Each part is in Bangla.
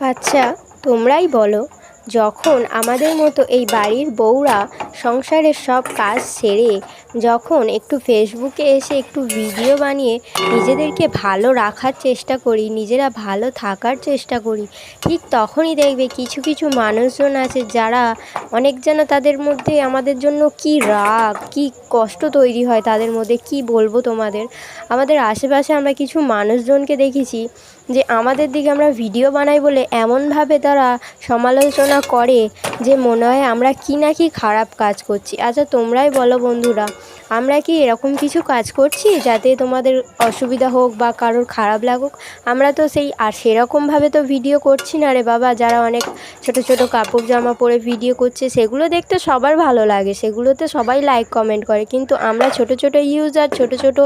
আচ্ছা, তোমরাই বলো, যখন আমাদের মতো এই বাড়ির বউরা সংসারের সব কাজ সেরে যখন একটু ফেসবুকে এসে একটু ভিডিও বানিয়ে নিজেদেরকে ভালো রাখার চেষ্টা করি, নিজেরা ভালো থাকার চেষ্টা করি, ঠিক তখনই দেখবে কিছু কিছু মানুষজন আছে যারা অনেক যেন তাদের মধ্যে আমাদের জন্য কী রাগ, কী কষ্ট তৈরি হয় তাদের মধ্যে, কি বলবো তোমাদের। আমাদের আশেপাশে আমরা কিছু মানুষজনকে দেখেছি যে আমাদের দিকে আমরা ভিডিও বানাই বলে এমনভাবে তারা সমালোচনা করে যে মনে হয় আমরা কি না কি খারাপ কাজ করছি। আচ্ছা, তোমরাই বলো বন্ধুরা, আমরা কি এরকম কিছু কাজ করছি যাতে তোমাদের অসুবিধা হোক বা কারোর খারাপ লাগুক? আমরা তো সেই আর সেরকমভাবে তো ভিডিও করছি না রে বাবা। যারা অনেক ছোট ছোট কাপড় জামা পরে ভিডিও করছে সেগুলো দেখতে সবার ভালো লাগে, সেগুলোতে সবাই লাইক কমেন্ট করে, কিন্তু আমরা ছোট ছোট ইউজার, ছোট ছোট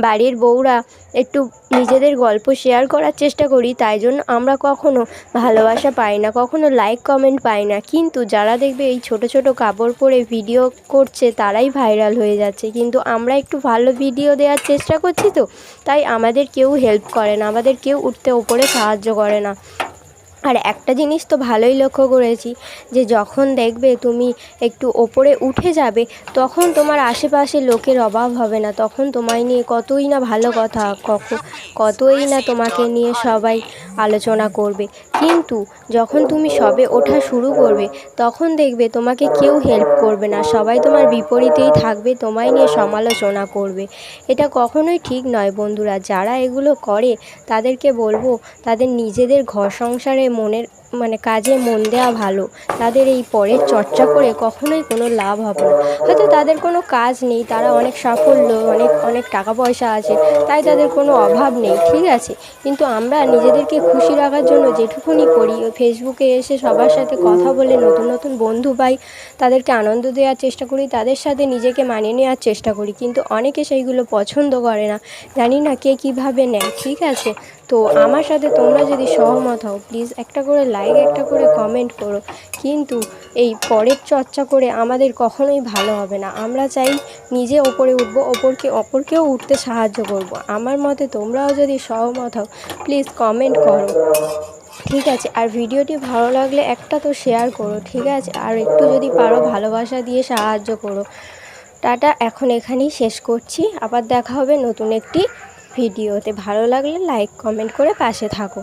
বাড়ির বউরা একটু নিজেদের গল্প শেয়ার করার চেষ্টা করি, তাই জন্য আমরা কখনো ভালোবাসা পাই না, কখনো লাইক কমেন্ট পাই না। কিন্তু যারা দেখবে এই ছোট ছোট কাপড় পরে ভিডিও করছে তারাই ভাইরাল হয়ে যাচ্ছে, কিন্তু আমরা একটু ভালো ভিডিও দেওয়ার চেষ্টা করছি, তো তাই আমাদের কেউ হেল্প করে না, আমাদের কেউ উঠতে ওপরে সাহায্য করে না। আর একটা জিনিস তো ভালোই লক্ষ্য করেছি যে যখন দেখবে তুমি একটু ওপরে উঠে যাবে তখন তোমার আশেপাশে লোকের অভাব হবে না, তখন তোমায় নিয়ে কতই না ভালো কথা, কতই না তোমাকে নিয়ে সবাই আলোচনা করবে। কিন্তু যখন তুমি সবে ওঠা শুরু করবে তখন দেখবে তোমাকে কেউ হেল্প করবে না, সবাই তোমার বিপরীতেই থাকবে, তোমায় নিয়ে সমালোচনা করবে। এটা কখনোই ঠিক নয় বন্ধুরা। যারা এগুলো করে তাদেরকে বলবো তাদের নিজেদের ঘর সংসারে কাজে মন দেওয়া ভালো। তাদের এই পরের চর্চা করে কখনোই কোনো লাভ হবে না। হয়তো তাদের কোনো কাজ নেই, তারা অনেক সাফল্য, অনেক অনেক টাকা পয়সা আছে, তাই তাদের কোনো অভাব নেই, ঠিক আছে, কিন্তু আমরা নিজেদেরকে খুশি রাখার জন্য যেটুকুনি করি, ওই ফেসবুকে এসে সবার সাথে কথা বলে নতুন নতুন বন্ধু পাই, তাদেরকে আনন্দ দেওয়ার চেষ্টা করি, তাদের সাথে নিজেকে মানিয়ে নেওয়ার চেষ্টা করি, কিন্তু অনেকে সেইগুলো পছন্দ করে না। জানি না কে কীভাবে নেয়, ঠিক আছে। তো আমার সাথে তোমরা যদি সহমত হও প্লিজ একটা করে লাইক, একটা করে কমেন্ট করো। কিন্তু এই পরের চর্চা করে আমাদের কখনোই ভালো হবে না। আমরা চাই নিজে ওপরে উঠবো, অপরকেও উঠতে সাহায্য করব। আমার মতে তোমরাও যদি সহমত হও প্লিজ কমেন্ট করো, ঠিক আছে। আর ভিডিওটি ভালো লাগলে একটা তো শেয়ার করো, ঠিক আছে। আর একটু যদি পারো ভালোবাসা দিয়ে সাহায্য করো। টাটা, এখন এখানেই শেষ করছি, আবার দেখা হবে নতুন একটি ভিডিওতে। ভালো লাগলে লাইক কমেন্ট করে পাশে থাকো।